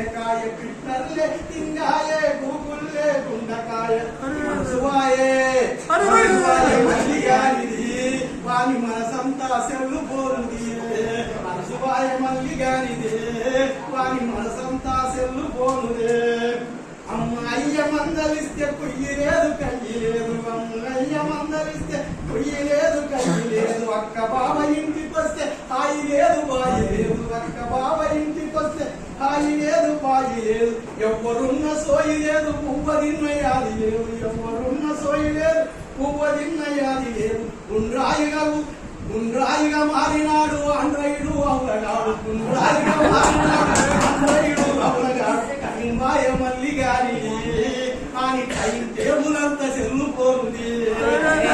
బెండకాయ ట్విట్టర్లే తింగాయే గూగుల్లే గుండకాయ మనసువాయే మల్లిగానిది వాని మనసంతా సెల్లు పోరుది మనసువాయ మల్లిగానిది వాని మనసంతా సెల్లు పోనుదే అమ్మయ్య మందలిస్తే పొయ్యి లేదు కయ్యి లేదు అమ్మయ్య మందలిస్తే పొయ్యి లేదు కయ్యి లేదు అక్క బావ ఇంటికి వస్తే హాయి లేదు బాయి లేదు అక్క బావ ఇంటికి వస్తే హాయి లేదు బాయి లేదు ఎవరున్న సోయి లేదు పువ్వ తిన్నయాది లేదు ఎవరున్న సోయి లేదు పువ్వ తిన్నయాది లేదు గుండ్రాయిగా మారినాడు ఆంధ్రయుడు అవులగాడు గుండ్రాయిగా మారినాడు ఆంధ్రయుడు అవులగాడు కనిమాయ మల్లిగాని అని టైం టేబుల్ అంతా చెల్లు పోరుది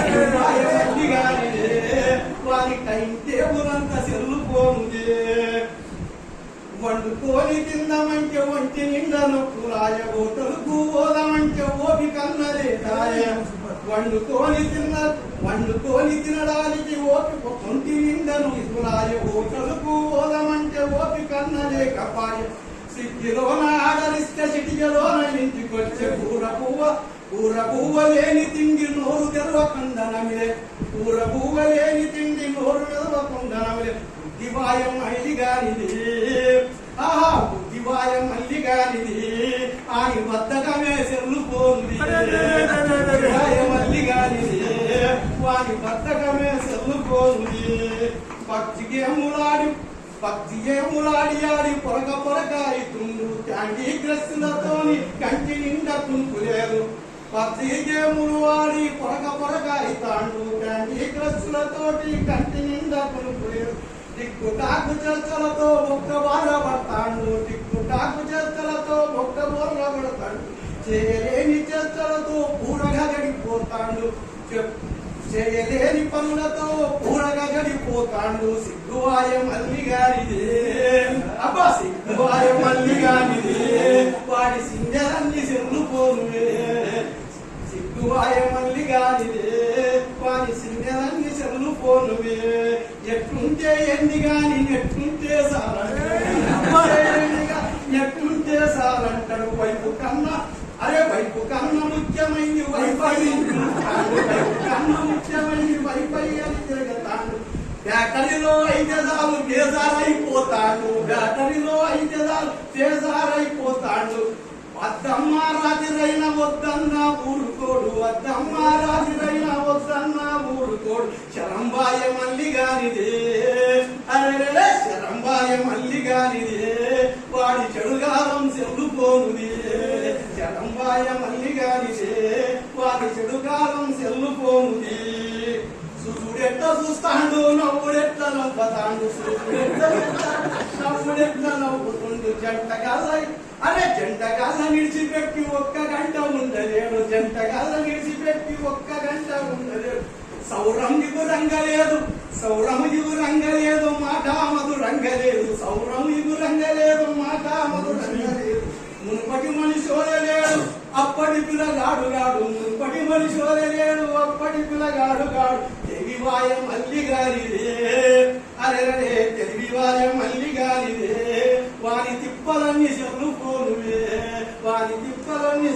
కనిమాయ మల్లిగాని వాని టైం టేబుల్ అంతా చెల్లు పోరుది వండుకొని తిందామంటే వంటి నిండా నొప్పులాయ హోటల్కు పోదామంటే ఓపికన్నదే దాయ వండుకొని తినడానికి ఓపిక ఒంటి నిండా నొప్పులాయ హోటల్కు పోదామంటే ఓపికన్నదే కపాయ సిద్ధిలోన ఆదరిస్తే సిటిలోన ఇంటికొచ్చే కూర పువ్వ లేని తిండి నోరు తెరవకుండా నమిలే కూర పువ్వ లేని తిండి నోరు తెరవకుండా నమిలే బుద్ధివాయం మల్లిగానిది ఆహా బుద్ధివాయం మల్లిగానిది ఆని బద్దకమే సెల్లు పోంది బుద్ధివాయం మల్లిగానిది వాని బద్దకమే సెల్లు పోంది పక్షిగేములాడి ఆడి పొరకాయి తుండు క్యాండీ గ్రస్సులతోని కంటి నిండా తుంపులేదు పక్షిగేములు ఆడి పొరకాయి తాండు క్యాండీ గ్రస్సులతోటి కంటి నిండా తుంపులేదు టిక్కుటాకు చర్చలతో ఒక్క బాధ పడతాడు టిక్కుటాకు చర్చలతో ఒక్క బోర్ల పడతాడు చేయలేని చర్చలతో పూరగా గడిపోతాడు చేయలేని పనులతో పూరగా గడిపోతాడు సిగ్గువాయ మల్లిగానిది అబ్బా సిగ్గువాయ మల్లిగానిది వాడి సింగరాన్ని చెల్లు పోనువే సిగ్గువాయ మల్లిగానిది వాడి సింగరాన్ని చెల్లు పోనువే ఎట్లుంటే ఎన్ని గాని నెట్లుంటే నెట్లుంటే సారంటాడు వైపు కన్నా ముఖ్యమైంది వైఫై కన్నా ముఖ్యమైంది వైఫై అని తిరగతాడు బ్యాటరీలో అయితే చాలు బేజారైపోతాడు బ్యాటరీలో అయితే చాలు బేజారైపోతాడు వద్దమ్మ రాజురైన వద్దన్నా ఊరుకోడు వద్దమ్మ రాజురైన వద్దన్నా ఊరుకోడు శరంబాయ మల్లిగానిదే అరే శరంబాయ మల్లిగానిదే వాడి చెడుగాలం సెల్లుపోనుది శరంబాయ మల్లిగానిదే వాడి చెడుగాలం సెల్లుపోనుది సూర్యుడెట్ట చూస్తాడు నవ్వుడెట్ల నవ్వుతాడు నవ్వుడెట్ల నవ్వుతుండు జంటగాళ్ళ నిడిచిపెట్టి ఒక్క గంట ఉండలేడు జంటగాళ్ళ నిడిచిపెట్టి ఒక్క గంట ఉండలేడు సౌరముకు రంగలేదు మాటామదు రంగలేదు సౌరముకు రంగలేదు మాటామదు రంగలేదు మునుపటి మనిషోలేడు అప్పటి పిల్లగాడు మునుపటి మనిషోలేడు అప్పటి పిల్లగాడు తెలివివాయ మల్లిగానిదే అరే తెలివివాయ మల్లిగానిదే వారి తిప్పలన్నీ చెల్లు పోనువే వారి తిప్పలన్నీ